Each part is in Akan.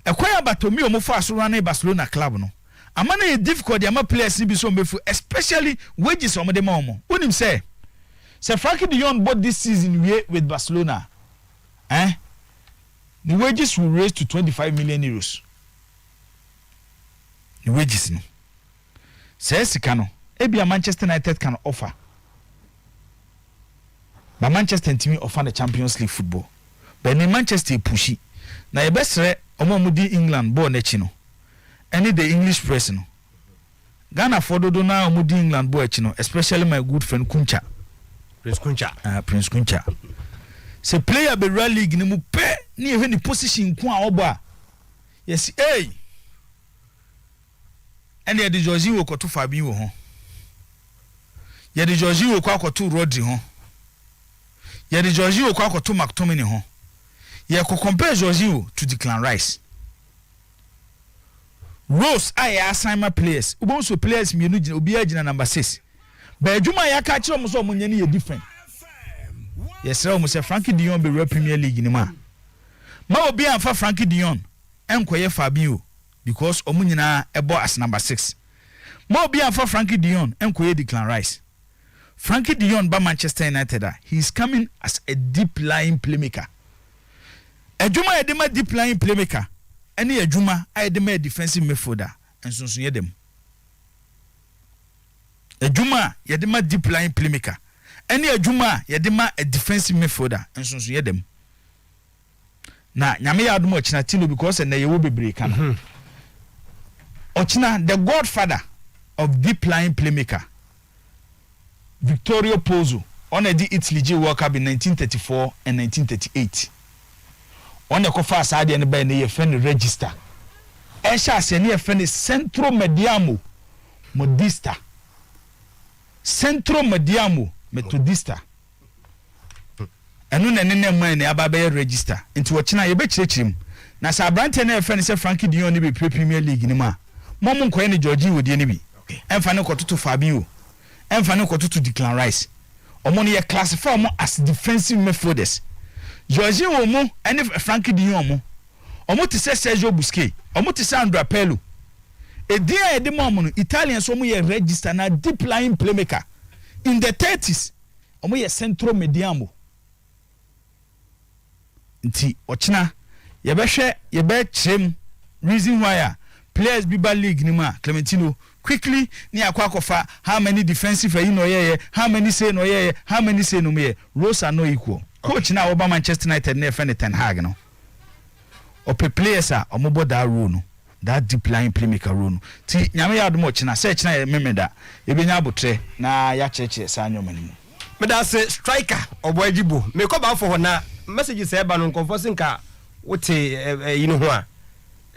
Ekwaya Batomi omo fa so run Barcelona club no. Amana e difficult the ama players ni bi so mbefu especially wages omo de ma omo. Wonim say Frankie de Jong bought this season with Barcelona. The wages will raise to 25 million euros. The wages no. Say sika no. Ebia Manchester United can offer. But Manchester ntimi offer the Champions League football. But in Manchester pushy. Na e besre omo mudi England ball nechi no. Any the English press no. Ghana for do na mudi England ball echi no, especially my good friend Kuncha. Prince Kuncha. Se player be Real League ni mu pe ni ehwe ni position ku a obo a. Yes, hey. And the Georgie wo koto Fabinho ho. Ye the Georgie wo kwa koto Rodri ho. Ye the Georgie wo kwa koto McTominay ho. Ye ko compare Georgie wo to Declan Rice. Rose I assign players. Ubon so players mienu gina obi agina number 6. But Juma ya ka kire mo so omunye ni ye different. Yes, sir, mo say Frankie de Jong be Real Premier League ni ma. Ma obi anfa Frankie de Jong enkoye Fabinho because omunyina ebo as number 6. Ma obi anfa Frankie de Jong enkoye Declan Rice. Frankie de Jong ba Manchester United he is coming as a deep lying playmaker. Ejuma edema deep lying playmaker. Any ejuma edema defensive midfielder ensonso yedem. Ejuma yedema deep lying playmaker. Any ejuma yedema a defensive midfielder ensonso yedem. Na nyame ya adom ochina tilo because na yewo bebre kan. Ochina the godfather of deep lying playmaker. Vittorio Pozzo on the Italy G World Cup in 1934 and 1938. On the kofa asade and by na friend register. Esha se na friend Centro Mediamo Modista. Centro Mediamo Metodista. Enu na nene man na ababe register. Nti wochina ye be chirechirim. Na sa brante na friend se Frankie de Jong ni be Premier League ni ma. Momo nkoye ni Georgie wodi ni bi. Emfa ne kototo Fabinho. Emfa ne kototo Declan Rice. Omo ne ye classify omo as defensive midfielders. Georgie omo ene Frankie de Jong omo. Omo te se Sergio Busquets. Omo te se Andrea Pirlo. Edia ede mo no Italians omo ye register na deep lying playmaker. In the 30s omo ye centro mediamo. Nti ochina ye be chem reason why players Biba League ni ma Clementino quickly ni akwakofa how many defensive no ye how many say no ye how many say no me Rose are no equal. Coach na Oba Manchester United na friend Ten Hag no. Ope players are omobo that role no. That deep line playmaker role no. Ti nyame ya admo china search na ye memeda e benya abotre na ya cheche sa anyomani. Me da say striker oboajibo me ko ba for na message say ba no confessing ka wote you know ho a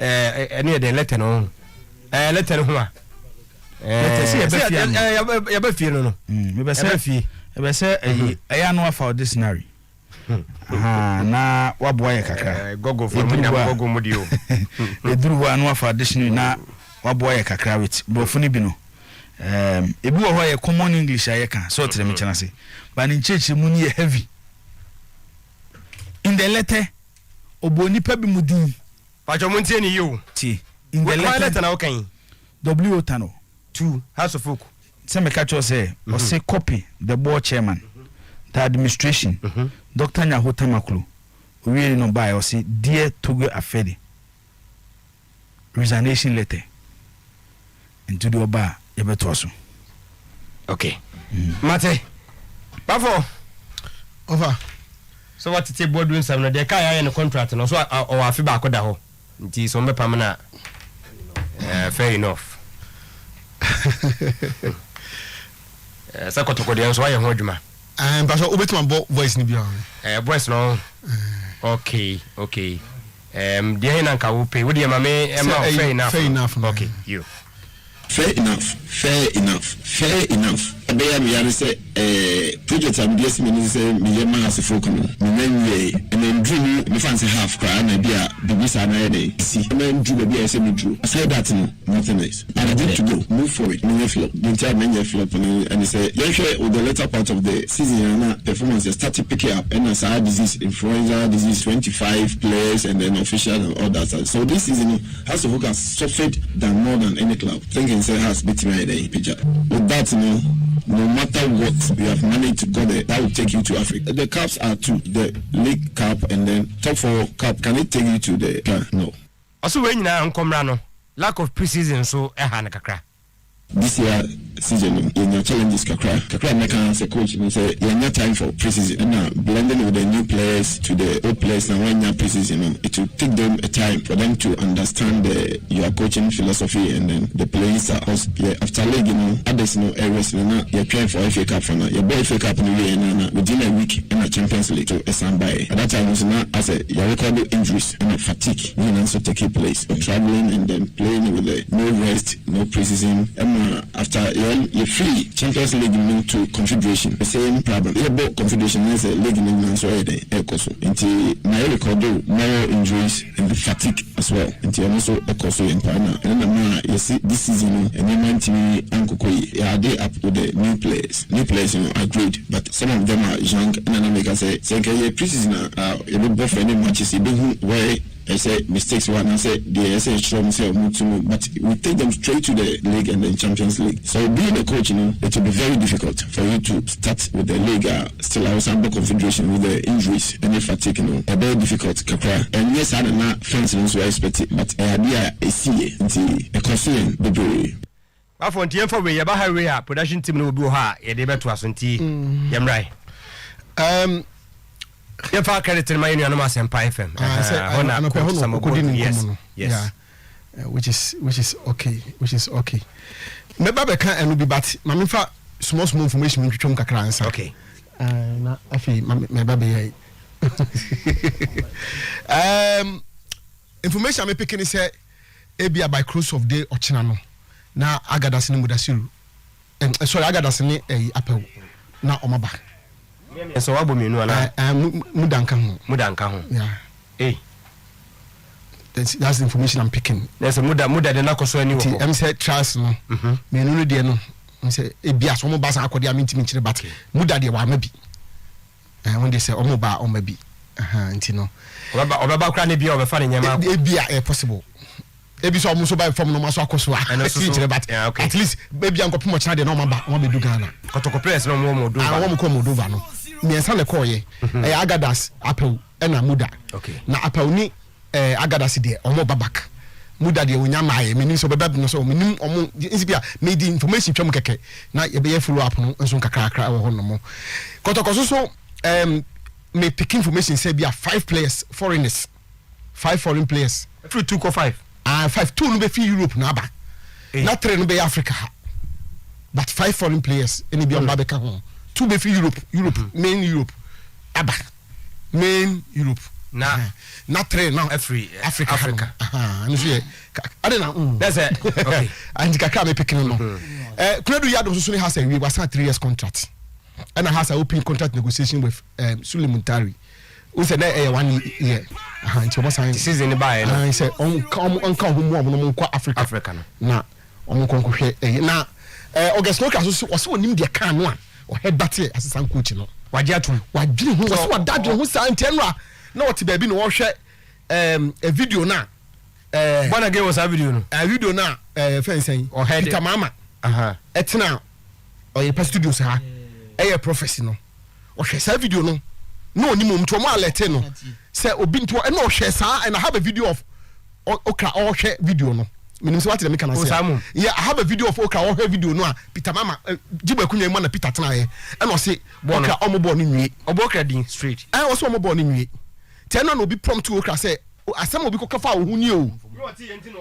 any the letter no letter ho a ya ba fie no me be say eya no afa ordinary na waboa ye kakra gogo for me na gogo mudio eduru wa no afa dictionary na waboa ye kakra wit bofo ni bi no ebi wo ho ye common English aye kan so tere me chana say but in church mu ni heavy in the letter oboni pa bi mudin pacho muntie ni you ti in the letter na okan W Tano 2 House of Folk say me catch say or say copy the board chairman the administration Dr. Nyahota Maklu we no buy or say dear Togo Afedi resignation letter into the oba yebetoso. Okay. Mate bafo over so what it board doing some no dey kai no contract no so o afi ba akoda ho nti so mbepa na fair enough. Sa kotokodi so aye ho adwuma but so obetima voice ni bia voice no okay dey na nka wo pay wo dey ma me fair enough okay you fair enough Abeya me yare say project am dey me say me yema has folk no me nanwe and then dream me fancy half cry na bia bibisa na dey see me dream bia say me dream aside that no nothing else and I need to go move forward me flop the entire many flop and say with the later part of the season na performance started picking up and as disease influenza disease 25 players and then official and all that so this season has to focus suffered than more than any club thinking say has beaten me the picture with that no matter what you have managed to go there, that will take you to Africa. The cups are two, the League Cup and then top 4 cup. Can it take you to the no? Also, when you know, lack of preseason, so kakra. This year season in your challenges kakra make as a coach and say you have time for preseason and now blending with the new players to the old players and when you preseason it will take them a time for them to understand your coaching philosophy and then the players are also after league others areas you're trying for FA Cup for now your boy FA Cup within a week in a Champions League to stand by at that time now as a your record injuries and fatigue will also take place traveling and then playing with no rest no preseason after you free Champions League to confederation the same problem about confederation is a league in so until my record more injuries and the fatigue as well until also in partner and then you see this season and then team they up with the new players are great but some of them are young and then make us say preseason you both any matches you don't where I say mistakes one I say the strong say but we take them straight to the league and then Champions League. So being a coach, it will be very difficult for you to start with the league still our sample confederation with the injuries and the fatigue, a very difficult and yes I don't know fans also expect it but idea is see until a concern the brewery. For we have production team will be high a debate to us yam right. If I credit in my anonymous Empire FM, yes, which is okay. Maybe I can't be but my small information in kakra answer. Okay. Na afi my baby. Information I'm picking is ebia by close of day ochinano. Na agadasi ni mudasiru. Sorry agadasi ni apel. Na omaba. So what me no na mudanka ho yeah that's the information I'm picking. There's a muda de na koso ani wo am say trust no me no de no say e bia so mo ba san akode amintimi kire bat muda de wa ma bi when they say o mo ba o ma bi nti no obaba kra ne bia obefa ne nyama e bia possible e bi so mo so ba from no maso akoso kire bat at least baby anko pimo chana de no ma ba o ma be du Ghana kotoko press no mo do wo mo ko mo do va no miensa le koye agadas apel na muda na apel ni agadas de omo babak muda de onya maaye meni so beba no so menim omo insibia me di information twam keke na ye be follow up no nso kakra wo no mo kotoko so me pick information say bia 5 players foreigners 5 foreign players through 2 or 5 5 2 no be fi Europe na ba na 3 no be Africa but 5 foreign players any be on babeka ho 2 be fi Europe main Europe aba main Europe na 3 now Africa and so I don't know that's it okay and kakra me picking no Kuredu Yadom so has a we was 3 years contract and has an open contract negotiation with Suleiman Tari who said 1 year until what sign season by I said on come no Africa na on konkohwe na August no kaso so nim de kan no a head battle assistant coach no wagye atom wagye ho so wadadwe ho sa antenra na what baby no wo hwe a video na bona ge was a video no a video na fensen o head Peter Mama etna o ye studio sa prophecy no o hwe sa video no no ni mom to mo alert no say obi nto e no hwe sa and I have a video of okra o hwe video no menim say what the make can say yeah I have a video of okra o hwe video no a Peter Mama jibo akunya ma na Peter tena ye and o say okra omobo no nwie obokra din straight o so omobo no nwie tena no obi prompt to okra say asem obi kokafa wo huni o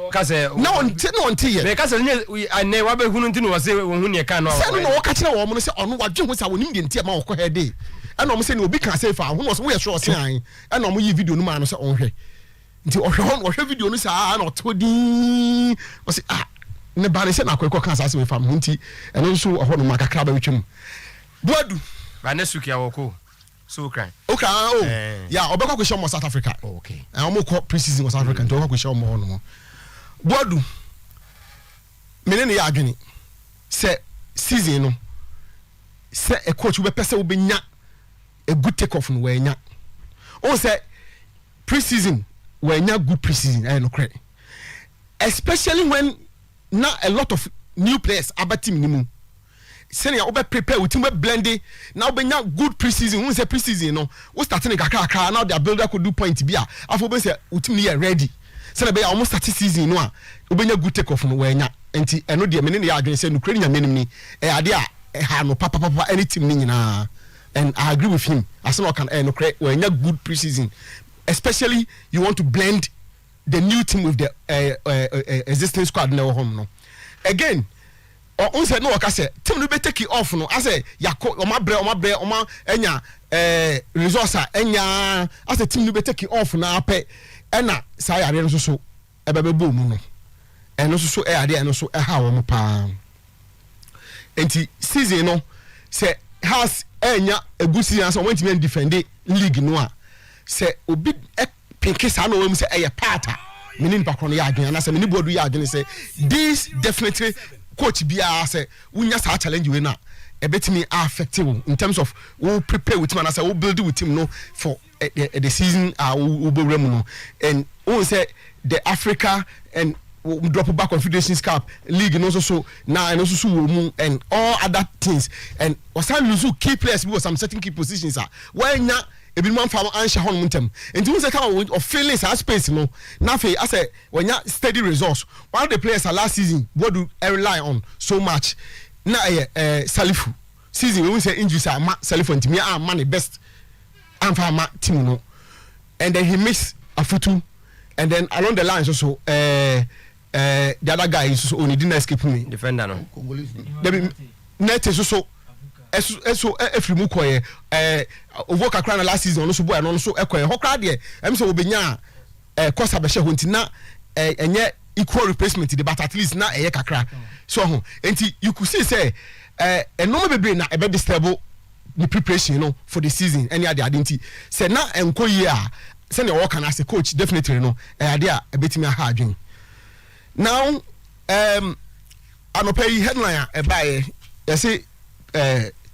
ka say no nti ye me ka say ne wa be hunu nti no wa say wo huni e kan no say no wo ka kire wo mo say ono wadwe ho say wo nim de nti ma wo ko he dey and o mo say no obi kan say fa ho no so we sure say an and o mo yi video no ma no say on hwe nti o hwe video no say na o to din o say ne ba ne se na akɔkɔ kan asase we fam nti ɛno nso ɔhɔ no ma kakra ba wetwam boadu ba ne sukia woko so cry okay yeah obekɔ ko show mo South Africa okay omo kɔ pre-season mo South Africa nti obekɔ ko show mo no boadu menene ya adwene se season no se a coach we pese wo benya a good take off no we nya o se pre-season we nya good pre-season no credit especially when now a lot of new players aba team ni mu senior obe prepare with team we blending now be nya good pre-season we say pre-season no we starting kakra now their builder could do point bi afo be say team ni ready say be almost start season no a obe nya good take off no we nya enti eno de me ne ya adwene say no kra nya menim ni ade a ha no papa any team ni nyina and I agree with him as no can no kra we nya good pre-season especially you want to blend the new team with the existing squad na home no again on say no waka say team no be take it off no I say yakọ oma enya resource enya as a team no be take it off na apẹ na say yare no so ebebebo mu no eno so yare eno so ha wo pa enti season no say has enya egusi as won team defend league no a say obi pinke sa no we say eye part menin pakro no ya adwen na say meni bodu ya adwen say this definitely coach bia say wunya sa challenge we na ebetimi affect you in terms of we prepare with him and say we build with him no for the season we be rem no and we say the Africa and we drop back Confederations Cup league no so now and also so and all other things and was I lose key players because some certain key positions are why na ebi man fa ansha hon muntem enti we say come of feelings as space no na fe I say when ya steady results one of the players last season what do rely on so much na Salifu season we say injuries are Salifu enti me am man the best am fa ma team no and then he miss Afutu and then along the lines also the other guy is so only didn't escape me defender no there net is so eso efrimu koye ovo kakra na last season no so boy no so ekoye hokra de em so obenya kosa be she ho ntina enye equal replacement the but at least na eye kakra so ho enti you could see say no be na e be disturb the preparation you know for the season any other identity say na enko yi a say na work as a coach definitely no ade a betimi ha adwen now anopai headline e bae you say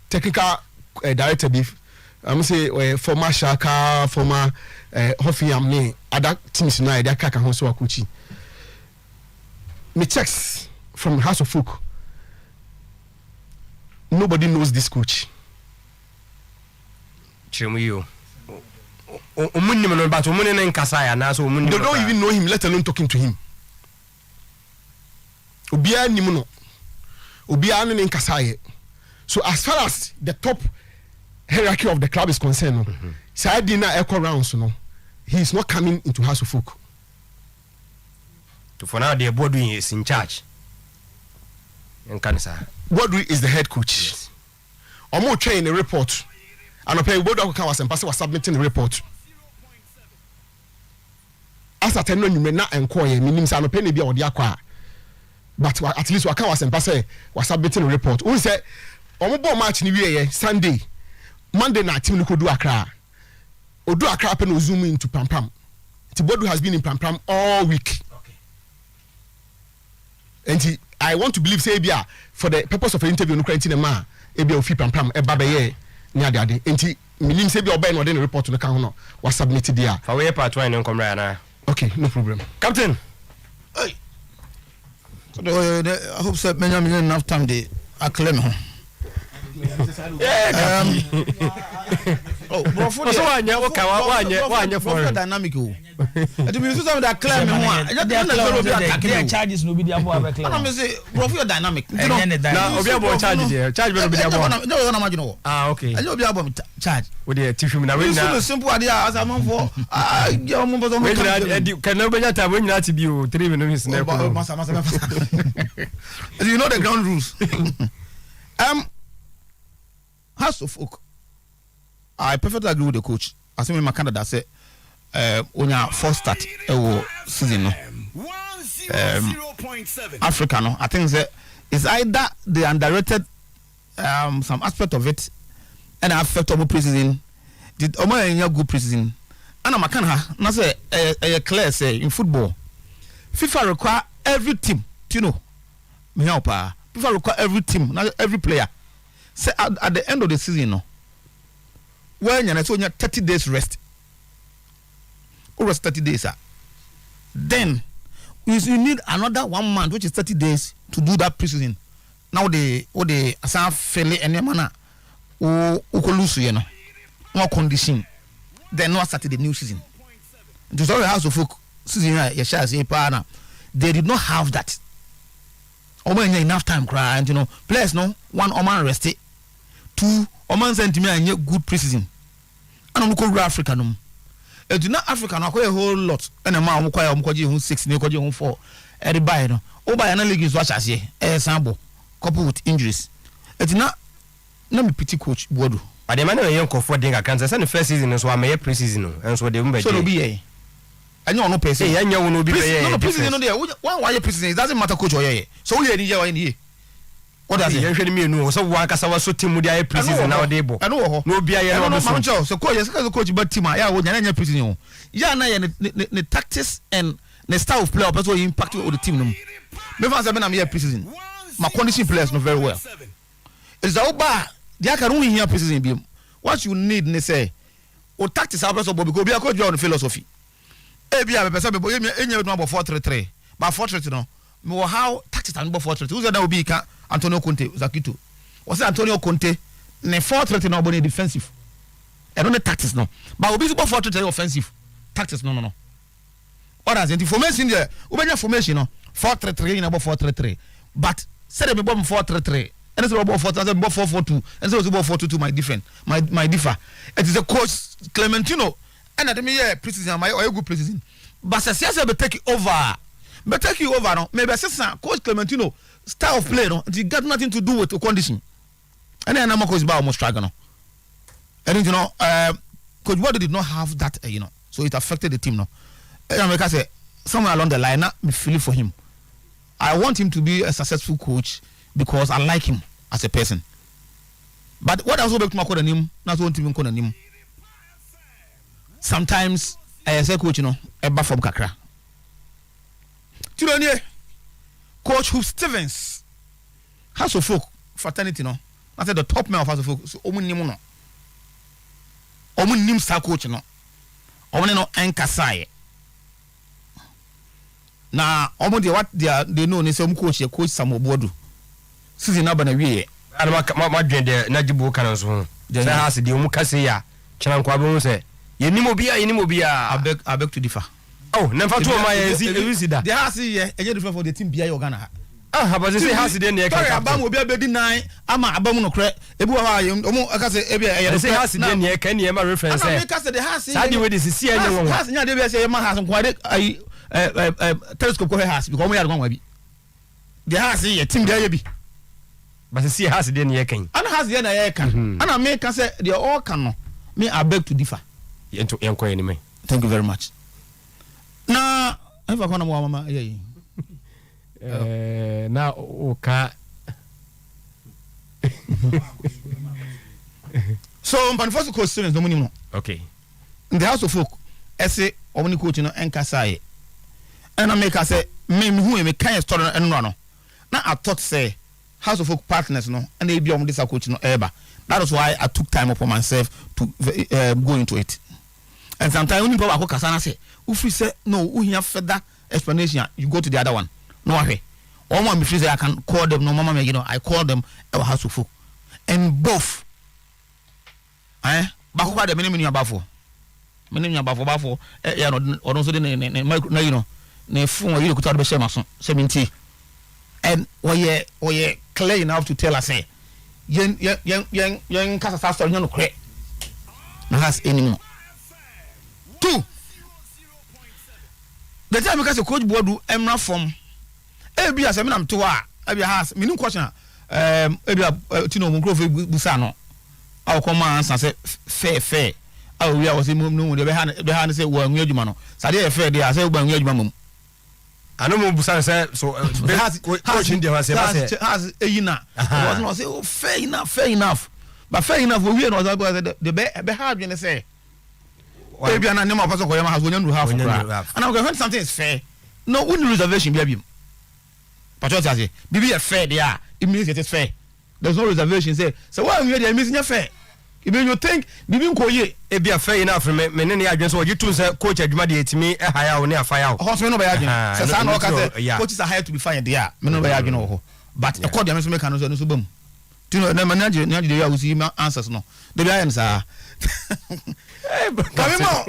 technical director beef I'm say former Shaka former Hofiam ne other teams now they kaka ho so akuchi me checks from House of Folk nobody knows this coach Chemiyo omunni no but omunni na nkasa ya na so omunni they don't even know him let alone talking to him obia nim no obia no nkasa ye. So as far as the top hierarchy of the club is concerned, Saadina Echo rounds, he is not coming into House of Folk. For now, the board is in charge. Bodri is the head coach. Yes. Omo train a report, and a pay board of Kawas and Pastor was submitting the report. As I tell you, may not inquire, meaning San Penny be or the aqua. But at least Wakawas and Pastor was submitting a report. Who said, Omo match ni wiye Sunday Monday night team ko do Accra odu Accra pe no zoom into Pampam Tibodu has been in Pampam all week okay and I want to believe say bia for the purpose of the interview no quarantine ma e bia ofi Pampam e ba be ye ni ade enti minim say bia oba no dey report no kan ho no was submitted there for we part 1 no come right na okay no problem captain hey so I hope so many enough time they acclaim him. Oh, bro, for so wanya for dynamic. It means some that claim me charges no be the abo claim. I say bro for dynamic. Na obi abo charge there. Charge be no be the abo. No na imagine. Ah okay. I obi abo charge. We dey tiff me na we na. So simple idea as am for you mo bozo mo. Can no be that time we na ti bi o 3 minutes na. You know the ground rules. House of Folk, I perfectly agree with the coach. I think my candidate said, on your first start, season. Africa no I think it's either they underrated some aspect of it and affect our preseason did omo good preseason and I'm ha na say clear say in football FIFA require every team you know me help FIFA require every team every player say at the end of the season no when you so 30 days rest or 30 days then you need another 1 month which is 30 days to do that preseason now they assign fairly any manner o lose you know more condition then no start the new season to sorry house of folk season you shall say partner they did not have that oman enough time cry and you know players no one oman rest it two oman sent me and good preseason and I'm go Africa no e do not Africa no a whole lot and am am kwai am kwaje hu 6 ne kwaje hu 4 e buy no o buy na league is watch as here sambo couple with injuries e do not na me pity coach Bodu but the man wey yen for den kan say the first season so am preseason no and so they mbe so no be here anya no person say anya no be here no preseason no there why preseason it doesn't matter coach or here so we here ni here what does it yen hwe me nu so wa kasa wa so team dia here preseason now dey bo no be here no so so coach but team ya wo nya nya preseason ya na the tactics and the style of play person impact with the team no me fan say me na me here preseason my condition players no very well it's all bad they can only hear preseason be what you need ne say o tactics are so because be a coach on philosophy e bia be person be enya no about 4-3-3 but 4-3 no me how tactics and 4-3 who that will be ka Antonio Conte Zakito was Antonio Conte ne 4-3 no be defensive e no tactics no but we be 4-3 offensive tactics no what is the information there we be formation no 4-3-3 in about 4-3-3 but say they be 4-3-3 and so about 4-4-2 and so about 4-2 my different my differ it is a coach Clementino and at me here preseason my good preseason but say be take over no maybe say coach Clementino style of play no it got nothing to do with the condition and then I'm coach ba almost struggle no and you know coach Bodu did not have that you know so it affected the team no and I say somewhere along the line now me feel for him I want him to be a successful coach because I like him as a person. But what also make me call him, not want him call him. Sometimes I say coach, you know, a buff from Kakra. Tilonier, Coach Hoop Stevens, House of Folk fraternity, no. I said the top man of House of Folk, so Omun Nimuno. Omun Nim star coach, no. Omun no Enkasai. Now, omun what they know, they say coach Samo Bodu. Season na bana wie ana ma dwen de na jibo kan so say has de mu kase ya kyran kwa bo say yenim obia I beg to differ oh na fa to ma ya zi da the has here enye different for the team bia Uganda but say has de na kan abam obi abedi nan ama abam no kre ebi wa ha omo aka say ebi ya say has de na kan ne ma reference say say the way this see anya won has nya de bia say ma has kwa de ai telescope ko has because omo ya de kwa bi the has here team bia ya bi but see has the near can and has the near can and I make say they all can no me I beg to differ into enko anyway thank you very much na if I want mama yeah na oka so on first coach students no money no okay in the house of folk say omni coach no enkasa and I make say me who me kind story no no na I thought say House of Folk partners no and they be on this coach no ever that is why I took time upon myself to go into it and sometimes when people go kasana say if we say no we have further explanation you go to the other one no way or one me say I can call them no mama me you know I call them our House of Folk and both bakwa de menu abafo ya no odon so de na you know na phone you kuta be share maso 70 and we clear enough to tell us say yen kasa story no kre na has anymore two the time because coach Bodu emra from ebi as me nam to a ebi has me nim question ebi tino mo krofo busa no aw come answer say fair aw we was no de be ha say wo anwu adwuma no sade e fair dey say wo anwu adwuma mum ano mo busan say so coach in there say has enough. Was not say fair enough. But fair enough we no the be hard when say maybe an animal person ko yam has when you have and I'm going when something is fair no win reservation be but what say be fair there it means it is fair. There's no reservation say so why we there means fair. Even you think bibi nkoye e bia fair enough me ne ne adwen so you too say coach adwuma de etimi e hire wo ne afire wo hospital no be adwen say say no ka say coaches are hired to be fired there me no be adwen wo but e call them so make no so bam you know na manager dey ya usi answers no dey ya nsa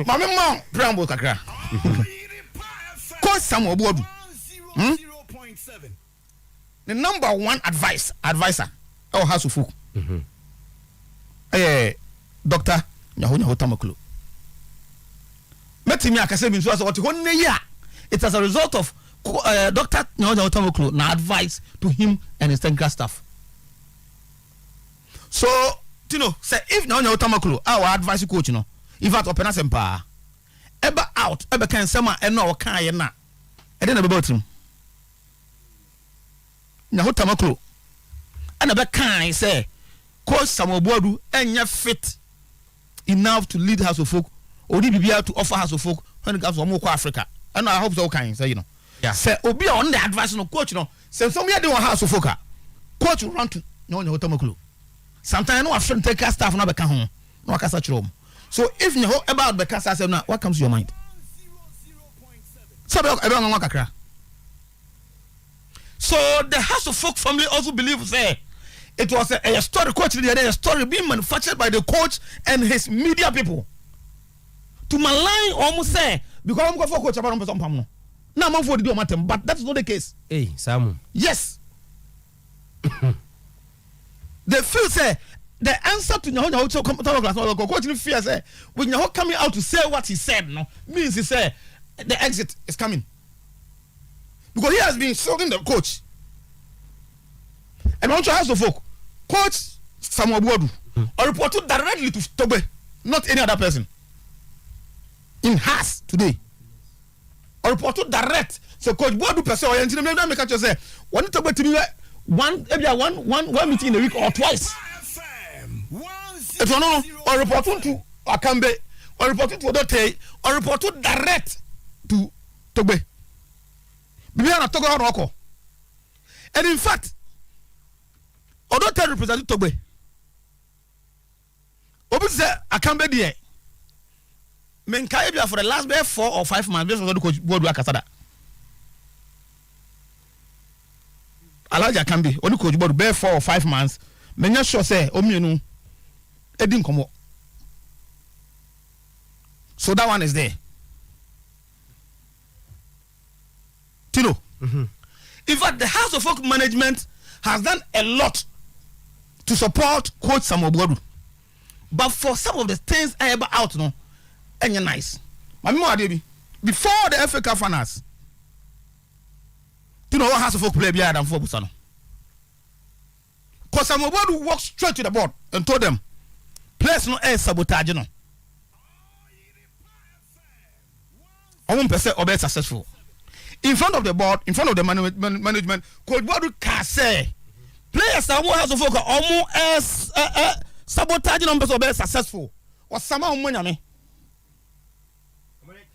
mami mo preamble kakra coach Samuel Obuodu the number one advisor oh house of folk Doctor Nyaho Tamaklo. Metimi akase bi nso what honne ya. It as a result of Dr. Nyaho Tamaklo na advice to him and his technical staff. So, you know, say if Nyaho Tamaklo our advice coach no, if at open asempa eba out, eba kan sema eno o kan ye na. E dey na be botim. Nyaho Tamaklo. Ana be kan say Coach Samuel Obuodu enya fit enough to lead House of Folk or be able to offer House of Folk when it comes to more Africa. And I hope so kind say you know. Yeah. Say obi on the advice no coach no. Say somebody dey want House of Folk. Coach run to Nyaho Tamaklo. Sometimes no after take staff na be ka ho. No akasa chiro. So if you about the kasa say na what comes to your mind? So So the House of Folk family also believe say it was a story coach the other, a story being manufactured by the coach and his media people to malign almost say because I'm going for coach about no now I'm for the do matter but that's not the case. Hey Samu, yes. They feel say the answer to Nyaho coach in fear say when Nyaho coming out to say what he said no means he say the exit is coming because he has been insulting the coach. And also House of Folk, Coach Samuel Obuodu, or reported directly to Tobe, not any other person. In Haas today, or reported direct. So Coach Obuodu person, or you know, make sure say one Tobe to me one meeting in a week or twice. If you know, or reported to Akambe, or reported to Odote, or reported direct to Tobe. Bibiana Togo Roko, and in fact. Although tell representative Togbe, Obi say Akambe die. Menkaibia for the last 4 or 5 months based on the coach Bodu Akasada. Alaja Akambe, only coach Bodu 4 or 5 months. Menya sure say omienu edin komo. So that one is there. Tino. In fact, the House of Folk management has done a lot to support Coach Samuel Obuodu. But for some of the things I ever out no, and you're nice. Before the FA Cup finals, you know what House of Folk play behind them for Busano. Coach Samuel Obuodu walked straight to the board and told them, players no air sabotage no. I won't say or be successful. In front of the board, in front of the management, Coach Obuodu can say players that House of Folk almost sabotage numbers or be successful. Or somehow money.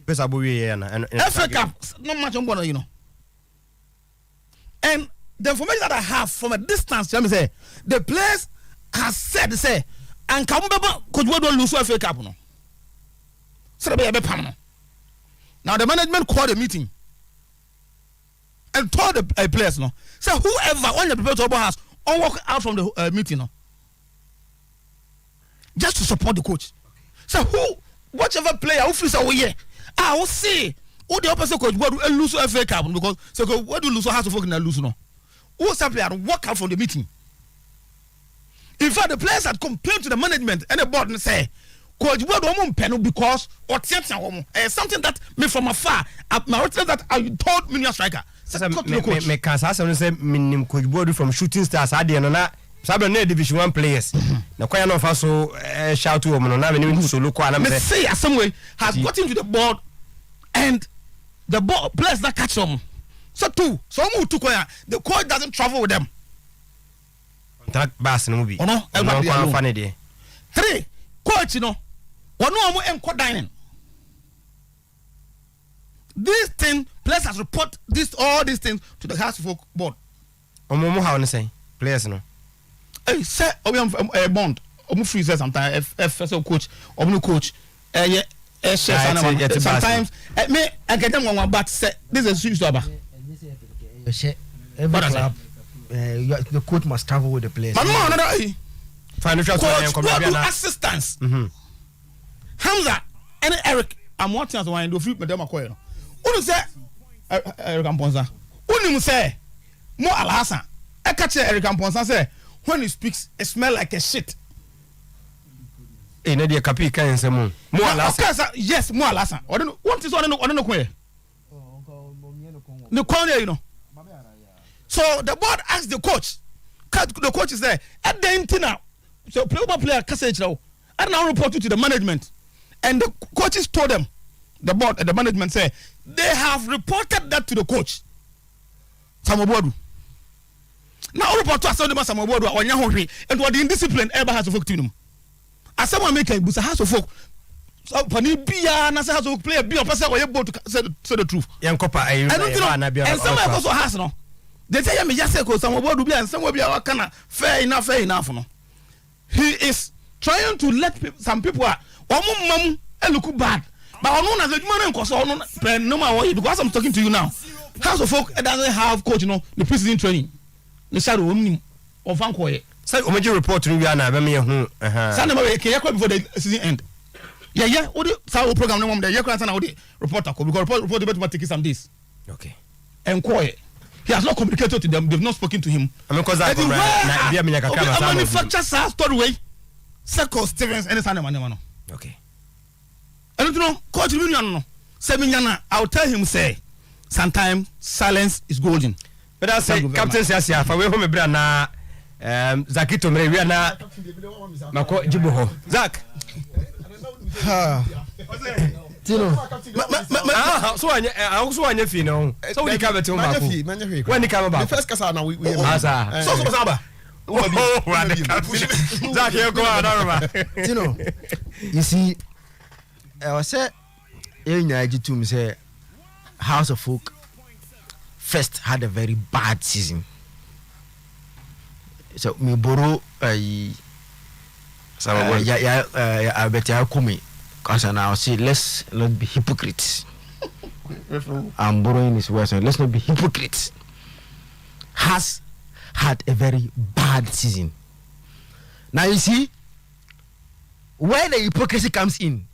FA Cup, not much on board, you know. And the information that I have from a distance, let me say, the players has said, say, and Kamubaba Coach Obuodu lose FA Cup, no. So they be a bit. Now the management called a meeting and told the players, no. So whoever when you prepare to house, all walk out from the meeting, no. Just to support the coach. So whichever player who feels away, I will see who the opposite coach will lose FA Cup because so what do lose House of Folk and lose no. Who's that player walk out from the meeting? In fact, the players had complained to the management and the board and say, Coach Obuodu penal because or something that me from afar. My that I told me striker. Me can say me Coach Obuodu from Shooting Stars. I didn't know. Sabe no Division 1 players. Na kwaya no fa so shout to woman na me solo kwa na me say some way has got into the board and the board players that catch them. So 2, so the coach doesn't travel with them. That bass no be. Oh no, everybody alone. Funny day. 3, coach no. One no enco dining. This thing, players has report all these things to the House Folk board. Omo how say players no. Hey, say bond. Omo free say sometimes FSO coach, omo coach. Sometimes me I get them one but say this is serious about. Every club, the coach must travel with the players. But no, another financial assistance. Hamza and Eric, I'm watching as one do free madam akoy no. Unu say Eric Amponsa. Unu say Mo Alhassan. I catch Eric Amponsa say when he speaks it smell like a shit. Eh na dia kapi kan say Mo Alhassan. Yes, Mo Alhassan. What is on no kwe? No corner, you know. So the board asked the coach. The coach is there. At the end now. So player cassette now. And now report to the management. And the coaches told them, the board and the management say, they have reported that to the coach. Samobodu. Now report to Samobodu or Yahohi and what the indiscipline ever has to folk to them. As someone make a busa has to folk. So Panibia Nasa has to play a beer person or able to say the truth. Yankopa, and some also has no. They say me just say Samobodu be and somewhere be our kind fair enough no. He is trying to let some people look bad. But I know that man no matter because I'm talking to you now. House of Folk doesn't have coach, the preseason training. The shadow of Vancoy. Say, major report to Rihanna, Sunday before the season end. Yeah. What the program no there? You can't reporter because report about taking some days. Okay. And quiet. He has not communicated to them. They've not spoken to him. I mean, because I manufacture story way. Circle Stevens and Sunday man. Okay. I don't know. Coach Union, Seminyana, I'll tell him, say, sometimes silence is golden. But I say, Captain Sasia, for we home a brand Zakito Mariana Mako Jibuho. Zach. Tino. So I also want your fee, no. So we come to my when you come about. The first Casana, we so Saba. Zach, you go on. Tino. You see, I said, to say, House of Folk first had a very bad season. So me borrow I bet I come because now see let's not be hypocrites. I'm borrowing his words. Let's not be hypocrites. Has had a very bad season. Now you see where the hypocrisy comes in.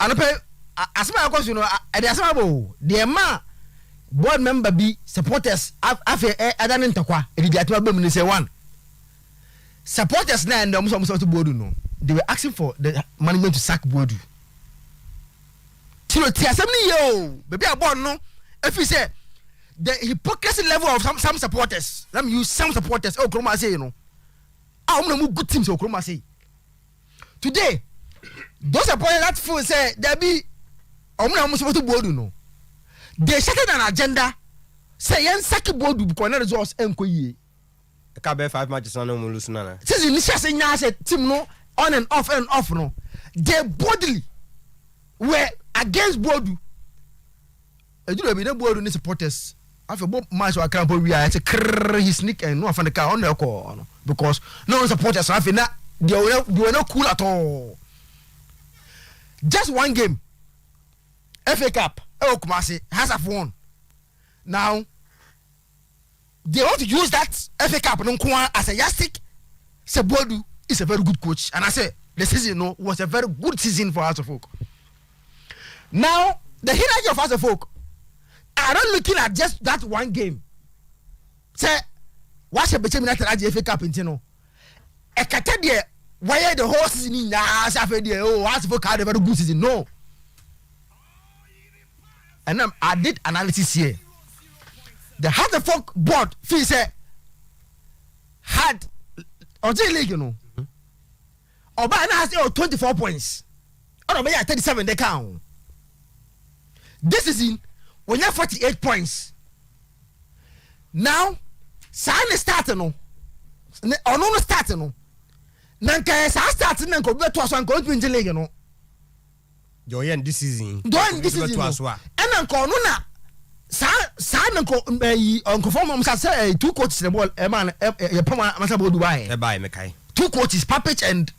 And as far as you know, the man board member be supporters after Adan Takwa. It say one. Supporters now and the board no. They were asking for the management to sack Bodu. Tino yo, baby I born no. If you say the hypocrisy level of some supporters, let me use some supporters. Oh, Kroma say you know. I'm no good teams. Oh, Kroma say. Today, those supporters that fool say there be. I'm supposed to Bodu no. They set an agenda. Say yen sack Bodu because na results enkoye. Kabe 5 matches on no lose nana. Since initial say nya say team no on and off no. They bodily were against Bodu. E do be the Bodu ni supporters. After both match wa camp we are say he sneak and no afan the car on the call because no supporters after na they were not cool at all. Just one game. FA Cup, Kumasi has won. Now they want to use that FA Cup as a yardstick. Bodu is a very good coach, and I say the season was a very good season for House of Folk. Now the hierarchy of House of Folk are not looking at just that one game. Say, what's a between the FA Cup in Tino? A Catadia, why the whole season in House of Folk had a very good season? No. And I did analysis here. The House of Folk board fee say had league, you know. Oba has 24 points. Or 37 they count. This is in when you have 48 points. now sign start no ono start no na nka start na nka obi to aso nka o twin league no joyen this season and nka ono na sa na nka form say two coaches the ball man e pama masa bo Dubai e buy me kai two coaches Papich and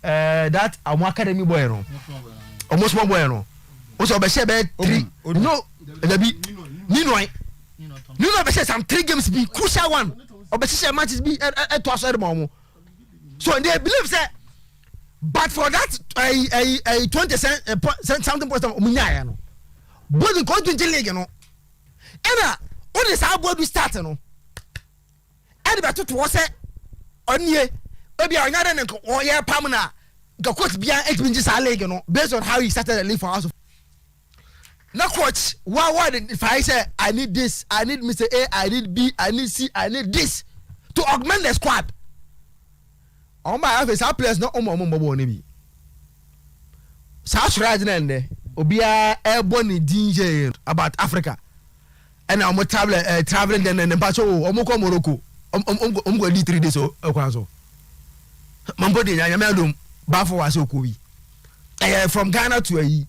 that our academy boy no almost one boy no also be share be 3 no there be Nino be share some 3 games be crucial one or be share matches be to aso edmo so they believe say but for that 20 something point munya no but the country league no ena what is how board we start no and be to say onye obi a nyare ne ko ye pam na ga coach bia experience sa league no based on how he started the league for us na coach what if I say I need this, I need Mr. A, I need B, I need C, I need this to augment the squad on my office our players no omo ni South right na nde obi a airborne DJ about Africa and I'm traveling then and pacho omo ko Morocco go lead 3 days o kwazo mambo de nya me ba for was okowi from Ghana to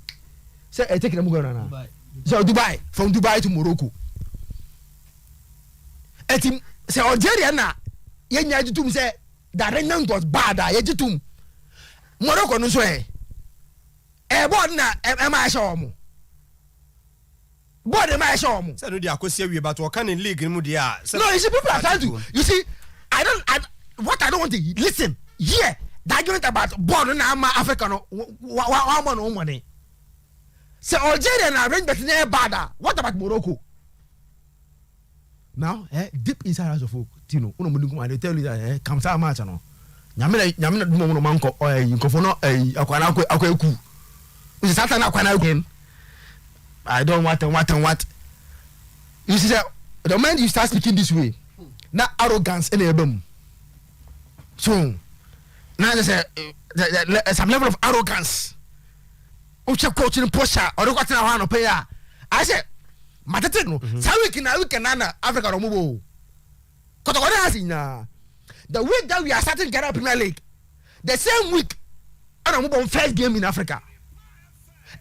say take them go na so Dubai from Dubai to Morocco etim say Algeria na yenya jitum say the arrangement was bad yejitum Morocco no so board na ma show mo board ma show mo say no dey akosi awie but what can in league mu dey no you see people are trying to you see I don't want to listen here the argument about board na ma Africa no wa no money say Algeria na arrangement na bad what about Morocco now deep inside house of folk tino uno mudu kuma they tell you that come sa match no nyame na dumo no manko nkofo no akwana akwaku is satan akwana again I don't want you see the moment you start speaking this way na arrogance in ebam so now there's some level of arrogance uche coaching posture or what na one pay I say matete no sa week na Africa no mo kotokore hasinya the week that we are starting Ghana Premier League the same week and I'm first game in Africa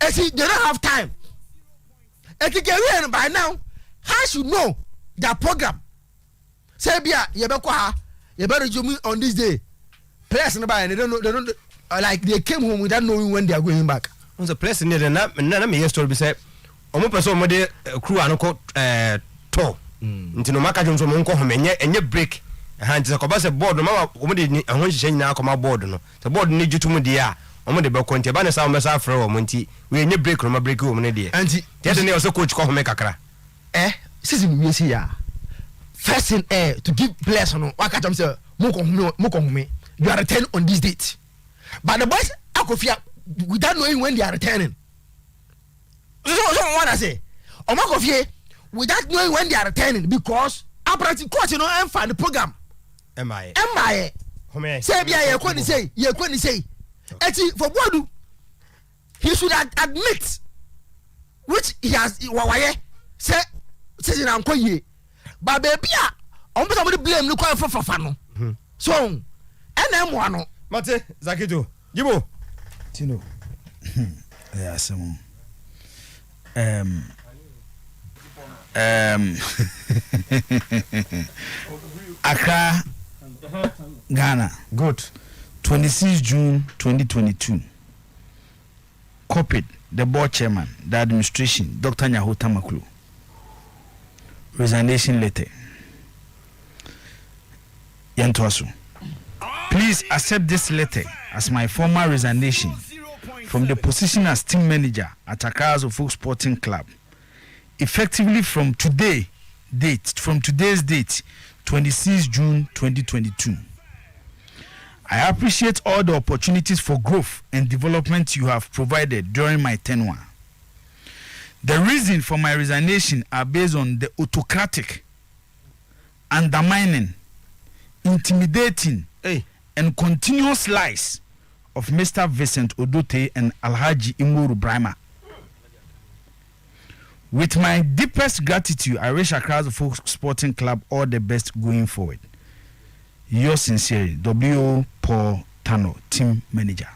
and see they don't have time and to by now how should know their program say bia you better join on this day players in by they don't like they came home without knowing when they are going back on the place near na me story be say omo person mo de crew anoko to ntino maka jonso mo nko home enye break han tse ko ba se board no ma omo de ahon hihye nyina akoma board no the board ni jutum de a omo de be konti ba ne sa mo sa afre wo mo nti we enye break no ma break wo mo ne de anti tete ne also coach ko home kakra season we see ya first in to give players no waka jam say mo ko home you are return on this date but the boys akofia without knowing when they are returning so what I say omakofie without knowing when they are returning because apparently coach no and find the program MIA say bia ye kwani say eti for bodu he should admit which he has waye say season anko ye but baby on be somebody blame no kwa fafa no so ena mo ano mate Zakito Jibo Tino yeah some Accra, Ghana. Good. 26 June 2022. Copied the board chairman, the administration, Dr. Nyahota Maklu. Resignation letter. Yantoasu. Please accept this letter as my formal resignation from the position as team manager at Accra Folk Sporting Club, effectively from today's date, 26 June 2022. I appreciate all the opportunities for growth and development you have provided during my tenure. The reason for my resignation are based on the autocratic, undermining, intimidating, and continuous lies of Mr. Vincent Odote and Alhaji Imoru Brahma. With my deepest gratitude, I wish Accra Folk Sporting Club all the best going forward. Yours sincerely, W. Paul Tano, team manager.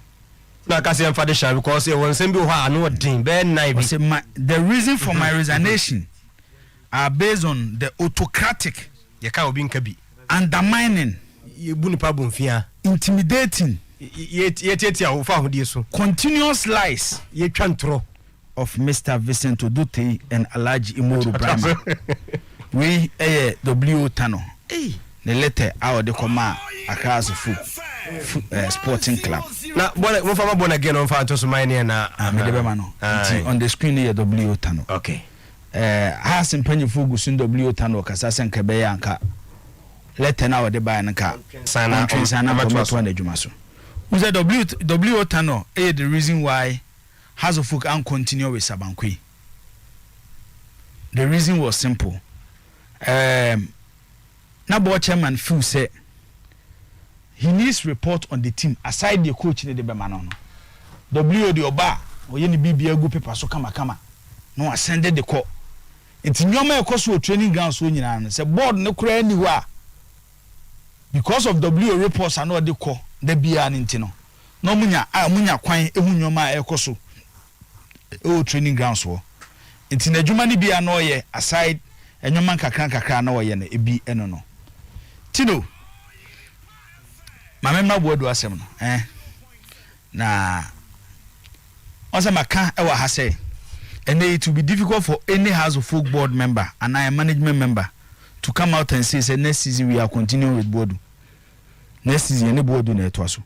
Na kasi am father sha because e won sem bi ho anu odin be nine bi. The reason for my resignation are based on the autocratic, ye ka obi nka bi, undermining, ye bu nipa bu mfia, intimidating, ye tietia wo fa hodie so, continuous lies ye twantro of Mr. Vincent Odute and Alhaji Imoru Brahma. We W. Tano. The letter out the command across the Sporting Club. Na mo fa born again on fa to so mine na on the screen here W. Tano. Okay. Has impenye fugu sun W. Tano kasa sen kebe yanka. Letter now the buy nka. Sana mato na djuma so. We say W. Tano the reason why House of Folk and continue with Sabankwe. The reason was simple. Na board chairman feel say he needs report on the team aside the coach in the Bemano. W the Oba or any BBA group paper so kama. No ascended the call. It's nyoma ekoso training ground so nyina say board no kura anywhere. Because of W reports and all the call the bia ntino. No munya kwan ehu nyoma ekoso. Training grounds wo nti na adwuma ni bia no ye aside enwoma kakra na wo ye na ebi eno no tino mamemma boadu asem no na onse maka e wa ha say and it will be difficult for any House of Folk board member and a management member to come out and say next season we are continuing with board. Next season any board na eto aso.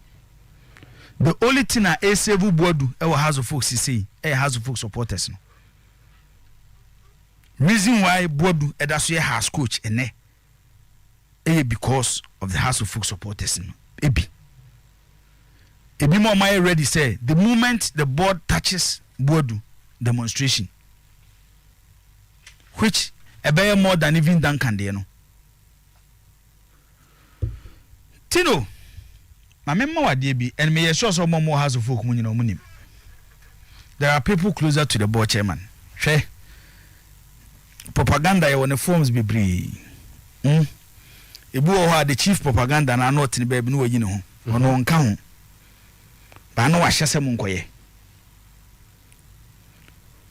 The only thing I save board our House of Folk say House of Folk supporters no. Reason why board edaso has coach ene because of the House of Folk supporters no. Ebi more my ready say the moment the board touches board demonstration which a more than even Duncan there no. Tino my member wa dey bi and me sure so more House of Folk munyi na omunim. There are people closer to the board chairman. Hwe propaganda ye won forms bebree. Ebu o the chief propaganda na not ni baby no wayi ne ho. Ono nka ho. Ba no wa hyese mu nkoye.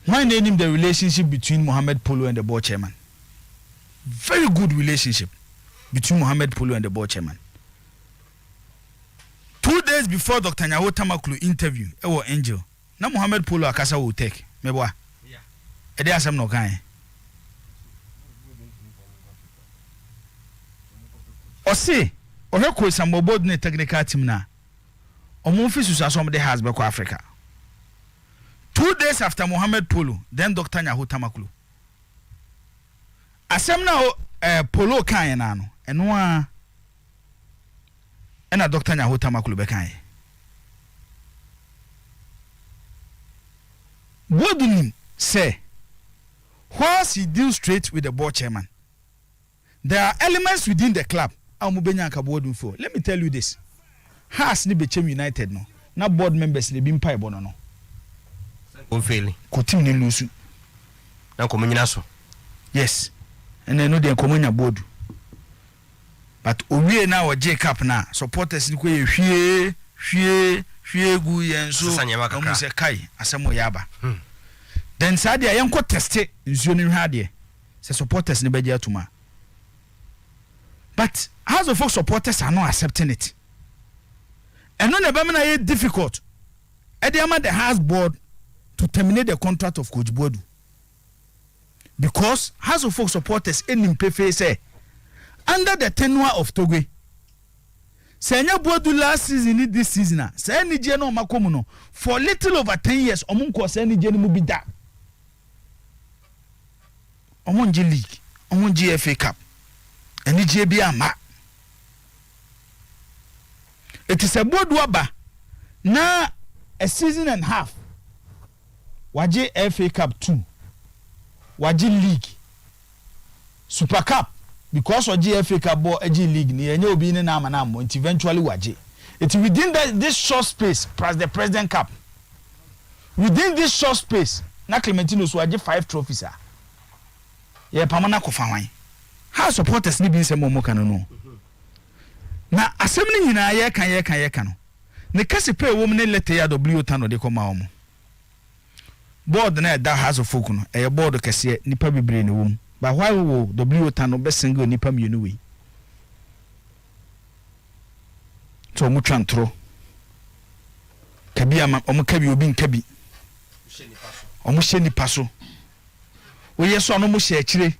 Why name the relationship between Mohammed Polo and the board chairman? Very good relationship between Mohammed Polo and the board chairman. 2 days before Dr. Nyawo Tamaklu interview, ewo Angel, na Mohammed Polo akasa will take. Meboa. Yeah. Ede asem no kan. Osi, oheko sambobo ne technical team na. Omo fi susu aso de has beko Africa. 2 days after Mohammed Polo, then Dr. Nyawo Tamaklu. Asem na Polo kan na no. Eno a and a Dr. Nyawo Tamaklu bekan. What do you say? Once he deals straight with the board chairman, there are elements within the club. Let me tell you this. Has ni Bechem United no. Na board members ni bimpa ebono no. Unfailing. Kotim ni lusu. Na komunyina so. Yes. And then no dey komunya board. But owie na o Jacob na supporters ni ko ye hwie gu yen so omu se kai asemo yaba. Then sadia yen ko teste nsuo ni hwade se supporters ni beje atuma. But House of Folk supporters are not accepting it. And no never na difficult. Ediama the House board to terminate the contract of Coach Bodu. Because House of Folk supporters enim pefe say under the tenure of Togwe. Senya Bodu last season this season. Say ni je no makomu no for little over 10 years omunko say ni je ni mu bi da. Omunji league, omunji FA Cup. Eni je bi ama. It is a Bodu aba na a season and a half. Waje FA Cup 2. Waje league. Super Cup. Because of GFA Cup or AG League, ni enye obi ni na amanamo, it eventually waje. It within this short space, plus the President Cup. Within this short space, na Clementino so waje 5 trophies. ye pamana ko fa wan how supporters ni bi nsem mo kan no na asem ni nyina ye kan no ne kase pe wo ne lete ya w tan no de ko ma wo board na da has of folk no e board kase nipa bibre ne wo but why wo w tan no be single nipa mienu we to mu twantro kabi ama omo kabi obi nkabi omo hye nipa so wo yeso no mo hye akire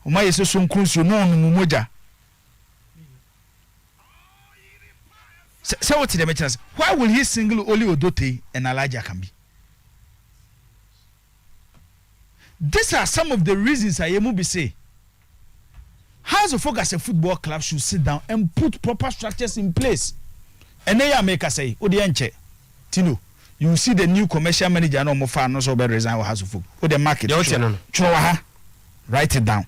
omo yeso so nkrunso no no moja so what the mentions why will he single only Odote and Elijah Akambi? These are some of the reasons I am be say House of Folk as a football club should sit down and put proper structures in place. And they make us say, Odienche, Tino, you see the new commercial manager no more far no so be resign House of Folk. Or the market. Write it down.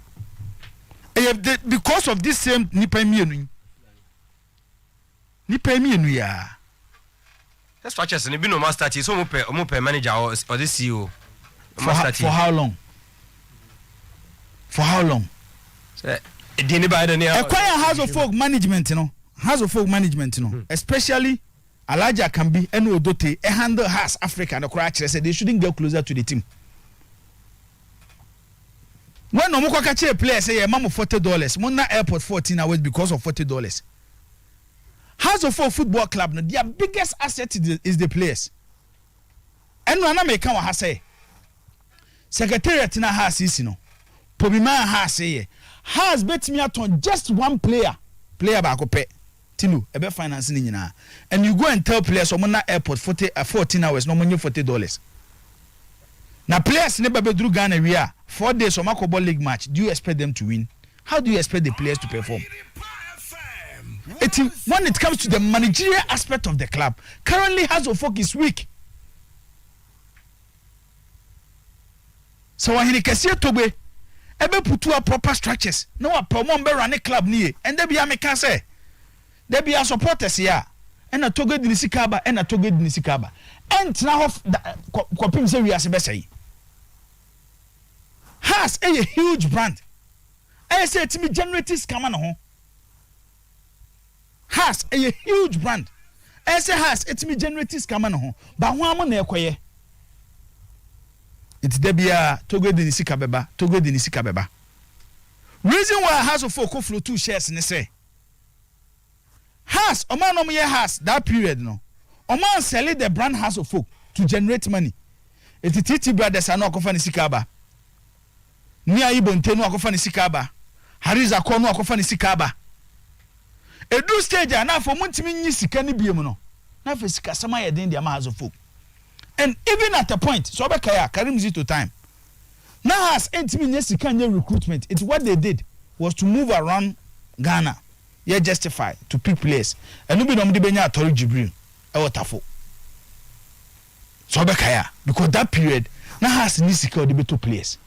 Because of this same nipa mienu. Nipa mienu ya. That's structures and be no master so mo per manager or the CEO. For how long? For how long? Acquire House of Folk management, you know. House of Folk management, you know. Especially Elijah Akambi and Odote, a handle has Africa and the crutch said they shouldn't go closer to the team. When no more catch a player say a mom of $40, Mona Airport 14 hours because of $40. House of Folk football club, no, their biggest asset is the players. And when I make our say Secretariat na has is no. Pobima has say has bet me out on just one player back up Tinu ebe finance ni nyina and you go and tell players on na airport 14 hours no money $40. Now players never be through Ghana we are 4 days on Makobo league match. Do you expect them to win? How do you expect the players to perform? When it comes to the managerial aspect of the club, currently House of Folk is weak. So when he kase tobe ebe putu a proper structures no wa promo be run club nie and there be ameka say there be a supporters here and a togo di sikaba and a togo di sikaba and na of kopim say we as be say has a huge brand I say to me generators come on ho has a huge brand I say has it me generators come on ho but ho am na ekoye it's debia togo di nisika beba reason why House of Folk flow 2 shares ne say has oman ye has that period no oman sell the brand House of Folk to generate money it's TT brothers are no akofa nisika ba ni ayibo ntenu akofa nisika ba hariza ko no akofa nisika ba edu stage na for muntimi nyi sika ni biem no na for sika sama ye den dia ma House of Folk. And even at a point, so Karim Zito time. Now has Kanye recruitment. It's what they did was to move around Ghana. Yeah, justify to pick players. And nobody don't benya Tori Jibril. Tafo. So because that period now has Nisika the better players.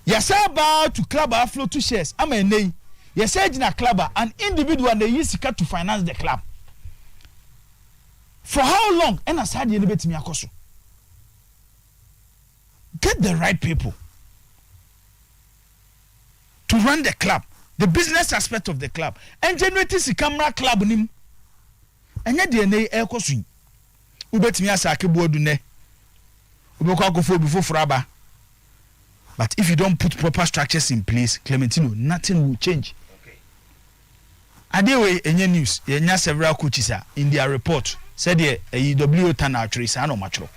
Yes, about to club flow 2 shares. I'm a name. Yes, a club an individual they use to finance the club. For how long? And as hard you me akoso. Get the right people to run the club, the business aspect of the club, and generate this camera club nim. And yet DNA akoso. Ubetimi asake bodu ne. Ubeko akofo before fraba. But if you don't put proper structures in place, Clementino, nothing will change. Adewe enye news, yenya several coaches in their report. Said a W tan actually no matro.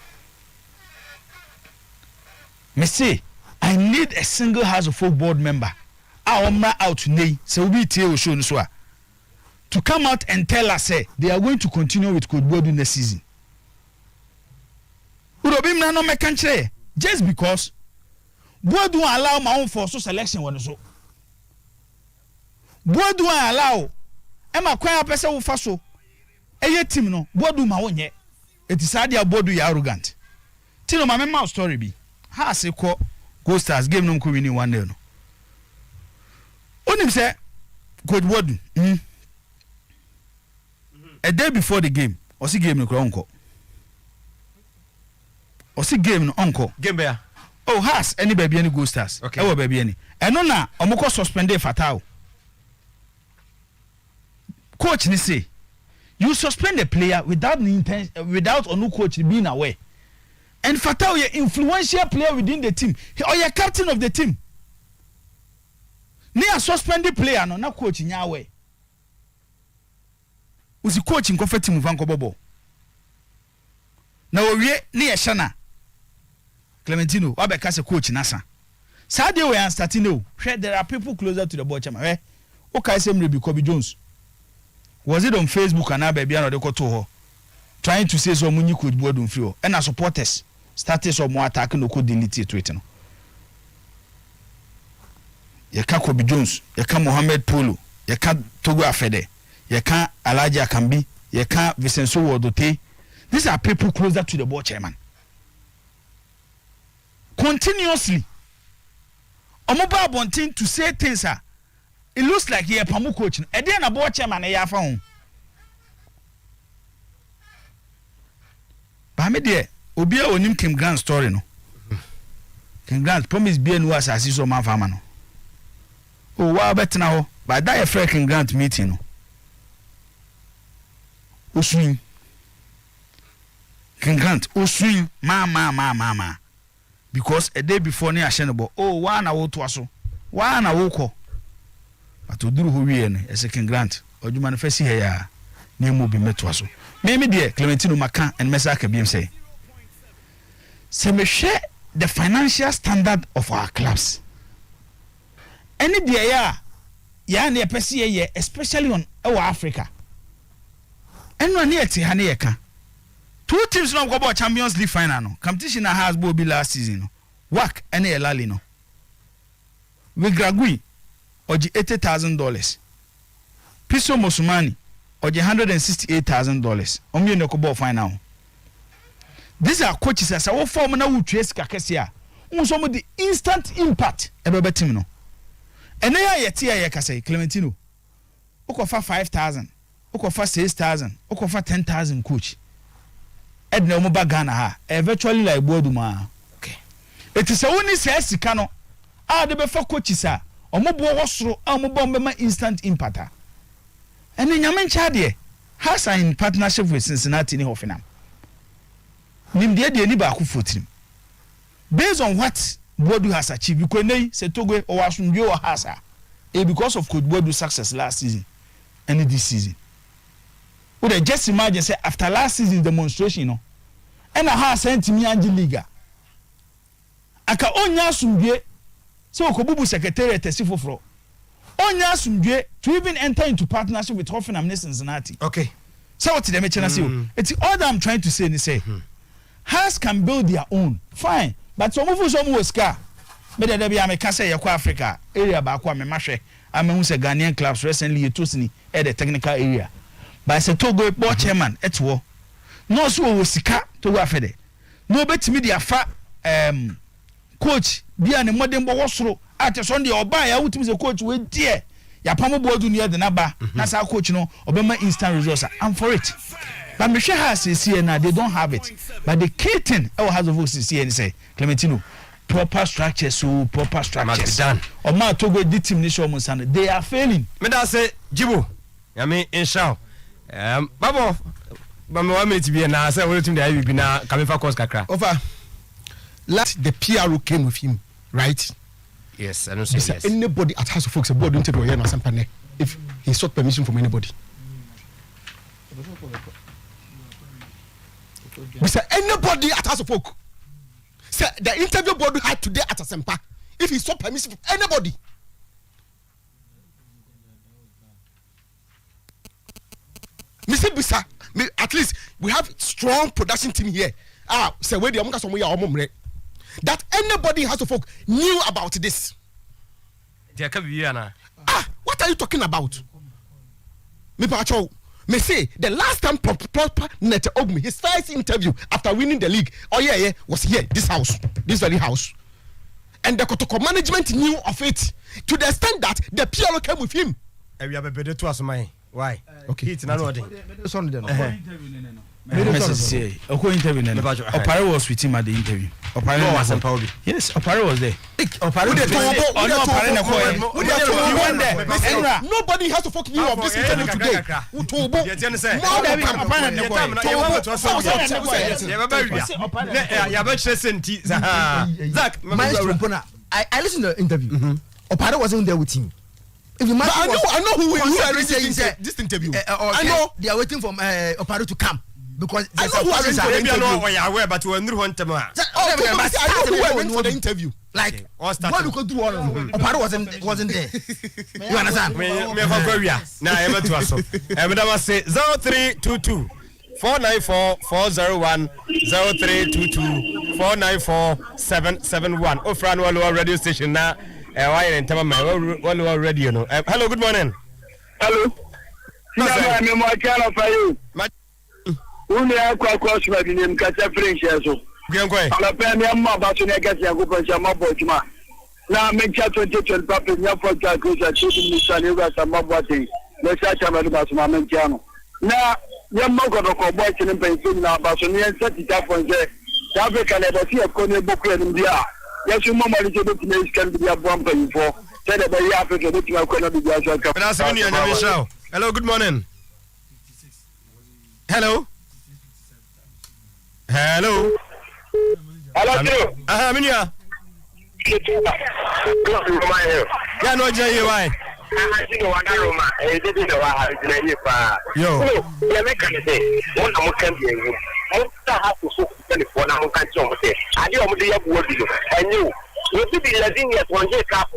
Me say I need a single House of Folk board member. Out nay, so we tell show to come out and tell us say they are going to continue with Coach Bodu next season. Urobim na no mekanche just because Bodu allow my own for so selection one so. Bodu allow Emma kwaya pesa wo fa so. Eye team no bodu ma wonye etisade bodu ya arrogant tino ma memma story bi ha se ko Go Stars game no ko winning 1-0 no onim say coach bodu a day before the game osi game no kro onko osi game no onko game be oh has any baby any go stars okay oh baby any eno na omoko suspend Fatao coach ni say you suspend a player without the intention without onu coach being aware and Fatao is influential player within the team or your captain of the team near suspended player no na coach nya aware usi coach nko fa team vanko bobo na owie ne ye shana Clementino wabeka se coach nasa Saturday we are starting now there are people closer to the ball chairman okay say me Kobe Jones was it on Facebook and baby and they go to her trying to say so munyi coach board on free and our supporters started some more attack no could delete it no you can Kobe Jones you can Mohamed Polo you can Togo Afede you can Alaji Akambi you can Vicenzo Wodote these are people closer to the ball chairman continuously omoba bontin to say things it looks like he a pamu coach e dey na ball chairman e ya fa ho ba me dey obi a onim Kim Grant story no Kim Grant promise be anu asasi so man fama no o wa betena ho ba da ye free Kim Grant meeting no osuin Kim Grant osuin ma because a day before ne ashenebo oh wa na wo to aso wa na wo kọ but oduru ho wie ne Kim Grant oduma no fasi he ya na mu bi meto aso me de Clementino Maka and Mesa Kabiem say me share the financial standard of our clubs any dia ya na pesi ye especially on our Africa eno na eti ha na ye ka two teams no go Champions League final no competition has bo bi last season no WAC and Elali no we Gragui oji $80,000 Piso Mosumani oji $168,000 omye no go final these are coaches as our form na wutwe sika kese a unso mo the instant impact ebebe team no ene ya yete ya kase Clementino ukofa 5,000 ukofa 6,000 ukofa 10,000 coach edna omo ba Ghana ha eventually like boduma okay it is a woni say sika no a de be fa coaches a omo bo wosoro a omo bo mbema instant impact ene nyame ncha de has in partnership with Cincinnati ni Hoffenheim nim de ni ba ku fotirim based on what Bodu has achieved because nei se Togo o wasundwe o hasa because of Coach Bodu's success last season and this season. Would just imagine say after last season demonstration no and a ha sent me Angie Liga aka onya sumdwe so okobubu secretariat tesifofro onya sumdwe to even enter into partnership with Hoffenheim and Cincinnati. Okay, so what the mention say it's all that I'm trying to say ni say Has can build their own fine but some of us almost car but there be America say yakwa Africa area ba kwa me mahwe amehu say Ghanaian clubs recently etosini at the technical area. But I Togo board chairman etwo no so wo sika Togo afede no betimi dia fa coach bia ne modern bo wosoro ate so de oba ya wutimi se coach we die ya pamo board ni de na ba na sa coach no obema instant results I'm for it but me share has see na they don't have it but the key thing has of us see and say Clementino proper structure so proper structures done o ma Togo di team ni show mo san they are failing me da say Jibo I mean inshallah babo bamo wa meti bi na say we team dey bi na kamefa course kakra over last the PRO came with him right yes I don't say yes anybody at House of Folks board don't tell you na sampane if he sought permission from anybody Mr. Anybody at House of Folk say the interview board had today at Asempa if he sought permission from anybody Mr. Bisa, at least we have strong production team here. Say where the that anybody has to folk knew about this. What are you talking about? Me say the last time proper net me his first interview after winning the league. Oh yeah, was here, this house, this very house, and the Kotoko management knew of it to the extent that the PLO came with him. Why? Okay. It's not what. Opare was with him at the interview. No, was Paubi. Yes, Opare was there. Opare nobody has to fucking you of this interview today. Utobo. I listened to the interview. Opare wasn't there with him. If you I know who are this interview. I know they are waiting for Opare to come. Because I know who are maybe I know where you were, but we were one time. I know who went for the interview. Like, what you could do all of them. Opare wasn't there. You understand? Now I'm at us. And I must say 0322 494 401 0322 494 771. Ofran Wallowa radio station now. Why in Tamama Wallowa radio? No. Hello, good morning. Hello. I'm a more channel for you. Only I quite cross my name, catch a French. So, I'm a penny about to get a good person. Now, make chat 20 Papa, your podcast, achieving this and you got some more watching. Let's catch a about my main channel. Now, you're not going to go back to the painting now, but you set it up on the Africa never see a corner book in India. Yes, you mama little bit can be a bumping for. Tell the Africa that you are going to be just a hello, good morning. Hello. Hello. Hello. Minya. Yeah, no, Jay, why? I think one Roma. I didn't know how to yo. Yeah, make can say one more can be. I have to so for now. Can you say? I do only have word you. And you to be letting yet one day cap.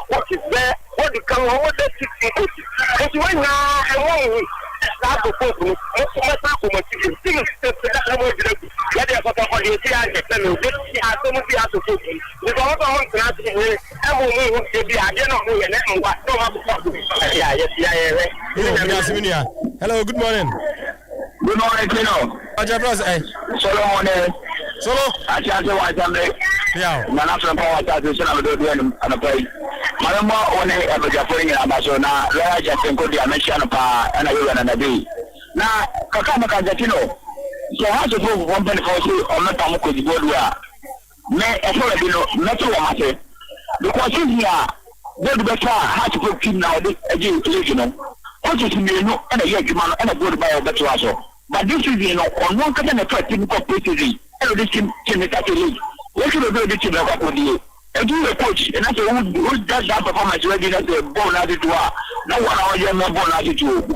What is there? What you come over there? If you now, I won't. That's the problem. Hello, good morning. Good morning, Kino. Solo. I can't say why I'm there. Yeah. Manafran power station I'm doing and a play. Madama only ever Japan Amazon, Raja can go the American pa and I will another day. Now, Kakama Kajatino. So how to prove 1.4 or not Tamako the board where may a follow not to matter. Because here, good better how to put him now the educational. What is me no and a young man and a good buyer better also. But this is on one can affect him completely. And this can league. What should I do this in the company? And you a coach, and that's who does that performance ready as a ball attitude. No one hour you're not born attitude.